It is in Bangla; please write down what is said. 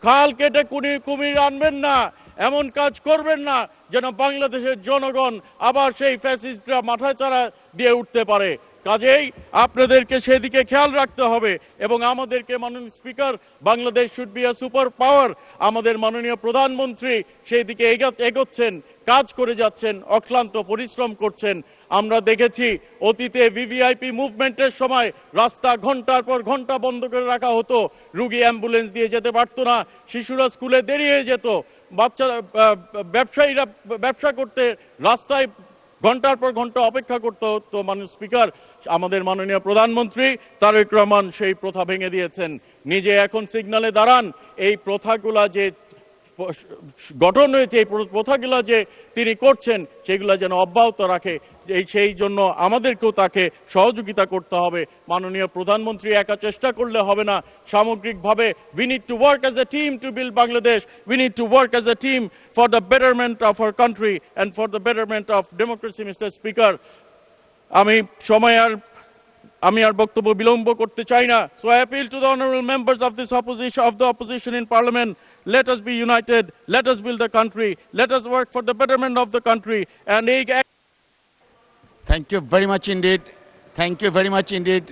খাল কেটে কুমির আনবেন না, এমন কাজ করবেন না যেন বাংলাদেশের জনগণ আবার সেই ফ্যাসিস্টরা মাথাচাড়া দিয়ে উঠতে পারে। কাজেই আপনাদেরকে সেদিকে খেয়াল রাখতে হবে এবং আমাদেরকে, মাননীয় speaker, Bangladesh should be a super power. আমাদের মাননীয় প্রধানমন্ত্রী সেই দিকে এগোচ্ছেন, কাজ করে যাচ্ছেন, অক্লান্ত পরিশ্রম করছেন। আমরা দেখেছি অতীতে ভিভিআইপি মুভমেন্টের সময় রাস্তা ঘন্টার পর ঘন্টা বন্ধ করে রাখা হতো, রুগী অ্যাম্বুলেন্স দিয়ে যেতে পারতো না, শিশুরা স্কুলে দেরি হয়ে যেত, বাচ্চারা, ব্যবসায়ীরা ব্যবসা করতে রাস্তায় ঘন্টার পর ঘন্টা অপেক্ষা করতে হতো। মাননীয় স্পিকার, আমাদের মাননীয় প্রধানমন্ত্রী তারেক রহমান সেই প্রথা ভেঙে দিয়েছেন। নিজে এখন সিগন্যালে দাঁড়ান, এই প্রথাগুলা যে গঠন হয়েছে, এই প্রথাগুলো যে তিনি করছেন সেগুলো যেন অব্যাহত রাখে, সেই জন্য আমাদেরকেও তাকে সহযোগিতা করতে হবে। মাননীয় প্রধানমন্ত্রী একা চেষ্টা করলে হবে না, সামগ্রিকভাবে we need to work as a team to build Bangladesh. We need to work as a team for the betterment of our country and for the betterment of democracy. Mr. Speaker, আমি আর বক্তব্য বিলম্ব করতে চাই না। So I appeal to the honorable members of the opposition in parliament. Let us be united. Let us build the country. Let us work for the betterment of the country. And Thank you very much indeed. Thank you very much indeed.